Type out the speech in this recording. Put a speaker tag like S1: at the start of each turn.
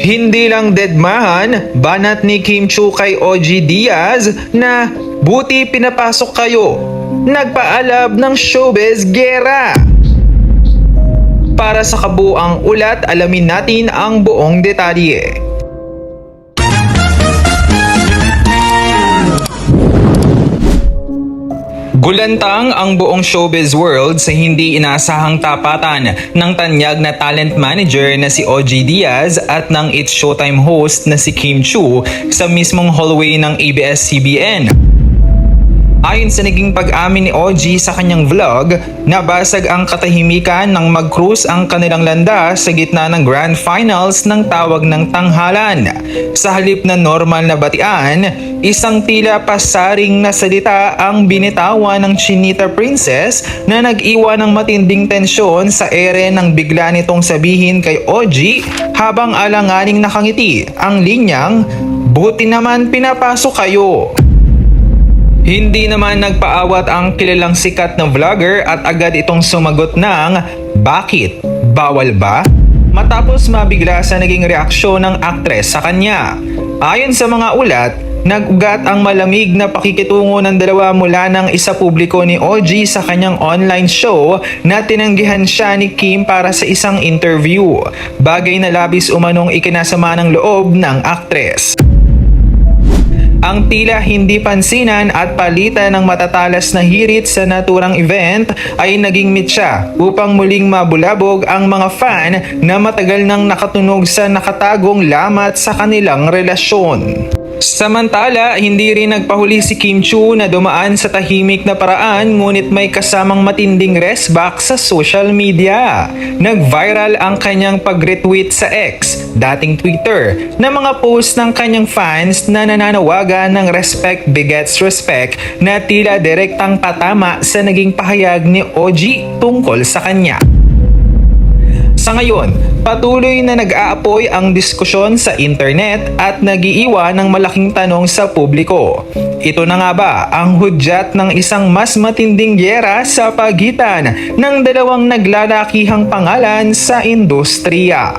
S1: Hindi lang dedmahan, banat ni Kim Chiu kay OG Diaz na buti pinapasok kayo. Nagpaalab ng showbiz gera. Para sa kabuuang ulat, alamin natin ang buong detalye. Gulantang ang buong showbiz world sa hindi inaasahang tapatan ng tanyag na talent manager na si OG Diaz at ng It's Showtime host na si Kim Chiu sa mismong hallway ng ABS-CBN. Ayon sa naging pag-amin ni OG sa kanyang vlog, nabasag ang katahimikan nang mag-cruise ang kanilang landas sa gitna ng grand finals ng tawag ng tanghalan. Sa halip na normal na batian, isang tila pasaring na salita ang binitawan ng Chinita Princess na nag-iwan ng matinding tensyon sa ere nang bigla nitong sabihin kay OG habang alanganing nakangiti ang linyang, "Buti naman pinapasok kayo." Hindi naman nagpaawat ang kilalang sikat na vlogger at agad itong sumagot ng, "Bakit? Bawal ba?" Matapos mabigla sa naging reaksyon ng aktres sa kanya. Ayon sa mga ulat, nag-ugat ang malamig na pakikitungo ng dalawa mula ng isa publiko ni OG sa kanyang online show na tinanggihan siya ni Kim para sa isang interview. Bagay na labis umanong ikinasama ng loob ng aktres. Ang tila hindi pansinan at palitan ng matatalas na hirit sa naturang event ay naging mitya upang muling mabulabog ang mga fan na matagal nang nakatunog sa nakatagong lamat sa kanilang relasyon. Samantala, hindi rin nagpahuli si Kim Chiu na dumaan sa tahimik na paraan ngunit may kasamang matinding resback sa social media. Nag-viral ang kanyang pag-retweet sa X, dating Twitter, na mga post ng kanyang fans na nananawagan ng respect begets respect na tila direktang patama sa naging pahayag ni OG tungkol sa kanya. Sa ngayon, patuloy na nag-aapoy ang diskusyon sa internet at nag-iiwan ng malaking tanong sa publiko. Ito na nga ba ang hudyat ng isang mas matinding giyera sa pagitan ng dalawang naglalakihang pangalan sa industriya?